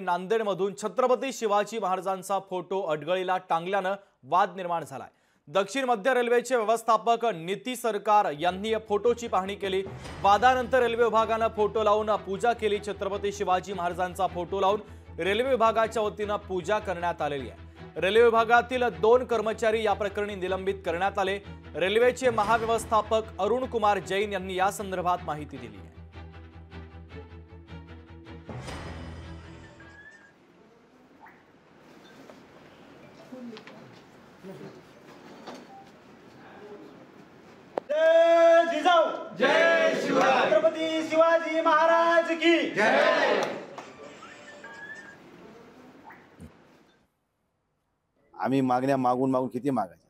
नांदेडमधून छत्रपती शिवाजी महाराजांचा फोटो अडगळीला टांगल्यानं वाद निर्माण झालाय। दक्षिण मध्य रेल्वेचे व्यवस्थापक नीती सरकार यांनी या फोटोची पाहणी केली। वादानंतर रेल्वे विभागाने फोटो लावून पूजा केली। छत्रपती शिवाजी महाराजांचा फोटो लावून रेल्वे विभागाच्या वतीने पूजा करण्यात आलेली आहे। रेल्वे विभागातील 2 कर्मचारी या प्रकरणी निलंबित करण्यात आले। रेल्वेचे महाव्यवस्थापक अरुण कुमार जैन यांनी या संदर्भात माहिती दिली आहे। जय जिजाऊ, जय शिवराय, छत्रपती शिवाजी महाराज की जय। आम्ही मागण्या मागून मागून किती मागायच्या।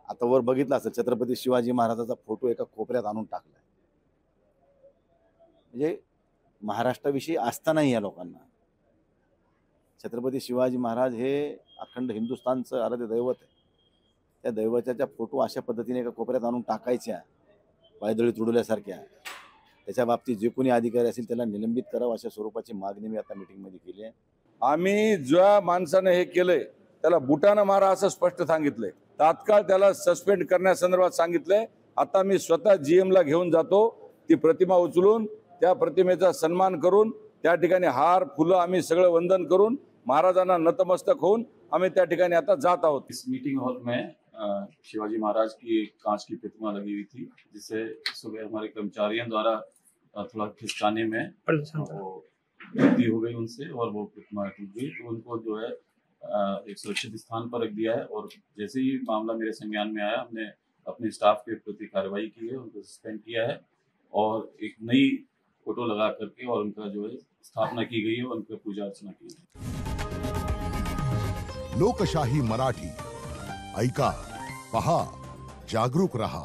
आता वर बघितलं असेल छत्रपती शिवाजी महाराजांचा फोटो एका कोपऱ्यात आणून टाकलाय। म्हणजे महाराष्ट्राविषयी आस्था नाही या लोकांना। छत्रपती शिवाजी महाराज हे अखंड हिंदुस्थानचं आराध्य दैवत आहे। त्या दैवताच्या फोटो अशा पद्धतीने एका कोपऱ्यात आणून टाकायच्या पायदळी तुडवल्यासारख्या, त्याच्या बाबतीत जे कोणी अधिकारी असेल त्याला निलंबित करावं अशा स्वरूपाची मागणी मी आता मीटिंगमध्ये केली आहे। आम्ही ज्या माणसाने हे केलंय त्याला बुटानं मारा असं स्पष्ट सांगितलंय। तात्काळ त्याला सस्पेंड करण्यासंदर्भात सांगितलंय। आता मी स्वतः GM ला घेऊन जातो, ती प्रतिमा उचलून त्या प्रतिमेचा सन्मान करून त्या ठिकाणी हार फुलं आम्ही सगळं वंदन करून महाराजांना नतमस्तक होऊन आम्ही त्या ठिकाणी आता जात आहोत। इस मीटिंग हॉल में शिवाजी महाराज की एक कांच की प्रतिमा लगी हुई थी, जिसे सुबह हमारे कर्मचारियों द्वारा थोड़ा खिसकाने में वो गलती हो गई उनसे और वो प्रतिमा टूट गई। तो उनको जो है एक सुरक्षित स्थान पर रख दिया है और जैसे ही मामला मेरे संज्ञान में आया हमने अपने स्टाफ के प्रति कार्रवाई की है, उनको सस्पेंड किया है और एक नई फोटो लगा करके और उनका जो है स्थापना की गई है और उनकी पूजा अर्चना की है। लोकशाही मराठी ऐका, पहा, जागरूक रहा।